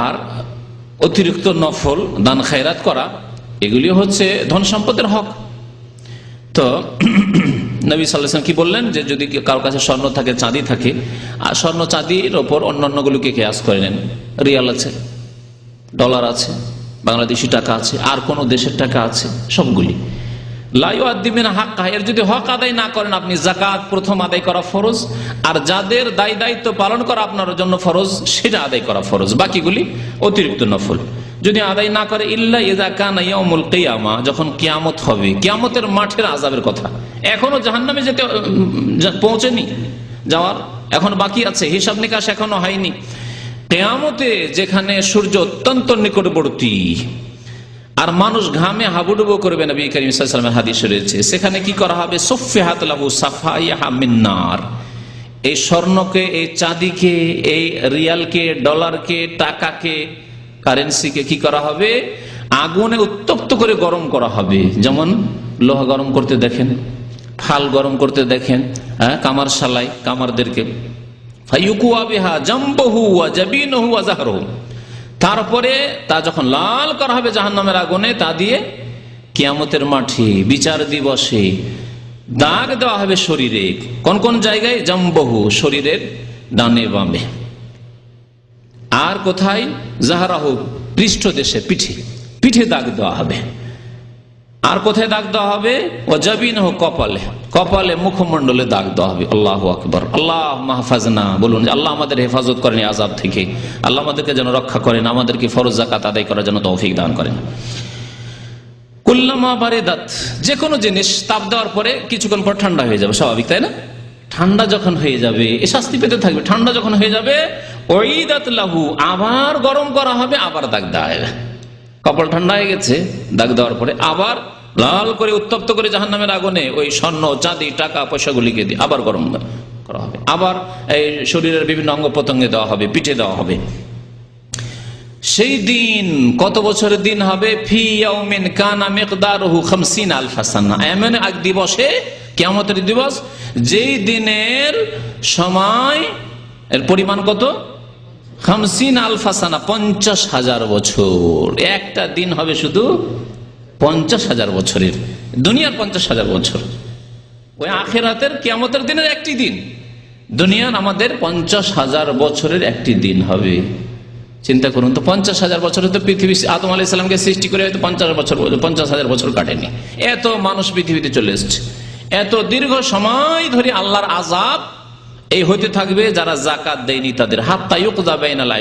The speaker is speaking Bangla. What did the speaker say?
আর অতিরিক্ত নফল দান খায়রাত করা, এগুলি হচ্ছে ধন সম্পদের হক। তো নবী সাল্লাল্লাহু আলাইহি ওয়াসাল্লাম কি বললেন যে যদি কারোর কাছে স্বর্ণ থাকে, চাঁদি থাকে, আর স্বর্ণ চাঁদির ওপর অন্যান্যগুলোকে কিয়াস করে নেন, রিয়াল আছে, ডলার আছে, বাংলাদেশি টাকা আছে, আর কোন দেশের টাকা আছে, সবগুলি লা ইউআদ্দিমিন হাক্কা, এর যদি হক আদায় না করেন আপনি, যাকাত প্রথম আদায় করা ফরজ, আর যাদের দায় দায়িত্ব পালন করা আপনার জন্য ফরজ সেটা আদায় করা ফরজ, বাকিগুলি অতিরিক্ত নফল। যদি আদায় না করে ইল্লা ইযা কানা ইয়াউমুল কিয়ামা, যখন কিয়ামত হবে, কিয়ামতের মাঠের আযাবের কথা, এখনো জাহান্নামে যেতে পৌঁছেনি, যাওয়ার এখন বাকি আছে, হিসাব নিকাশ এখনো হয়নি। কিয়ামতে যেখানে সূর্য অত্যন্ত নিকটবর্তী আর মানুষ ঘামে হাবুডুবু করবে, নবী করিম সাল্লাল্লাহু আলাইহি ওয়াসাল্লামের হাদিসে রয়েছে, সেখানে কি করা হবে, সুফিহাত লাহু সাফাইহা মিন নার, এই স্বর্ণকে, এই চাঁদিকে, এই রিয়ালকে, ডলারকে, টাকাকে, কারেন্সিকে কি করা হবে, আগুনে উত্তপ্ত করে গরম করা হবে। যেমন লোহা গরম করতে দেখেন, ফাল গরম করতে দেখেন, কামার শালাই কামারদেরকে, ফায়ুকুয়া বিহা জামবহু ওয়া জাবিনহু ওয়া যাহরহু, তারপরে তা যখন লাল করা হবে জাহান্নামের আগুনে, তা দিয়ে কিয়ামতের মাঠে বিচার দিবসে দাগ দেওয়া হবে শরীরে। কোন কোন জায়গায়? জামবহু, শরীরের ডানে বামে, আর কোথায়? জাহরাহু, পৃষ্ঠ দেশে, পিঠে, পিঠে দাগ দেওয়া হবে। আর কোথায় দাগ দেওয়া হবে? ও জাবিনহু, কপালে, কপালে, মুখমণ্ডলে দাগ দেওয়া হবে। আল্লাহু আকবার। আল্লাহ মাহফাজনা, বলুন আল্লাহ আমাদের হেফাজত করেন এই আযাব থেকে, আল্লাহ আমাদেরকে যেন রক্ষা করেন, আমাদেরকে ফরজ যাকাত আদায় করার জন্য তৌফিক দান করেন। কুল্লামা বারিদাত, যে কোনো জিনিস তাপ দেওয়ার পরে কিছুক্ষণ পর ঠান্ডা হয়ে যাবে, স্বাভাবিক তাই না? ঠান্ডা যখন হয়ে যাবে এ শাস্তি পেতে থাকবে, ঠান্ডা যখন হয়ে যাবে উইদাত লাহু, আবার গরম করা হবে, আবার দাগ দেওয়া হবে। কপাল ঠান্ডা হয়ে গেছে, দাগ দেওয়ার পরে আবার লাল করে উত্তপ্ত করে জাহান্নামের আগুনে ওই স্বর্ণ চাঁদি টাকা পয়সাগুলিকে দিয়ে আবার গরম করা হবে, আবার এই শরীরের বিভিন্ন অঙ্গ প্রত্যঙ্গে দেওয়া হবে, পিঠে দেওয়া হবে। সেই দিন কত বছরের দিন হবে? ফি ইয়াউমিন কানা মিকদারুহু 50,000 সানা, এমন এক দিবসে, কিয়ামতের দিবস, যেই দিনের সময় এর পরিমাণ কত? 50,000 সানা, 50,000 বছর। একটা দিন হবে শুধু 50,000 বছরের, দুনিয়ার 50,000 বছর। ওই আখিরাতের কিয়ামতের দিনের একটি দিন, দুনিয়ার আমাদের 50,000 বছরের একটি দিন হবে। চিন্তা করুন তো, 50,000 বছরে তো পৃথিবী আদম আলাইহিস সালামকে সৃষ্টি করে হয়তো 50,000 বছর কাটেনি। এত মানুষ পৃথিবীতে চলে এসছে, এত দীর্ঘ সময় ধরে আল্লাহর আযাব এই হতে থাকবে যারা যাকাত দেয়নি তাদের। হাত্তা ইউকযা বাইনাল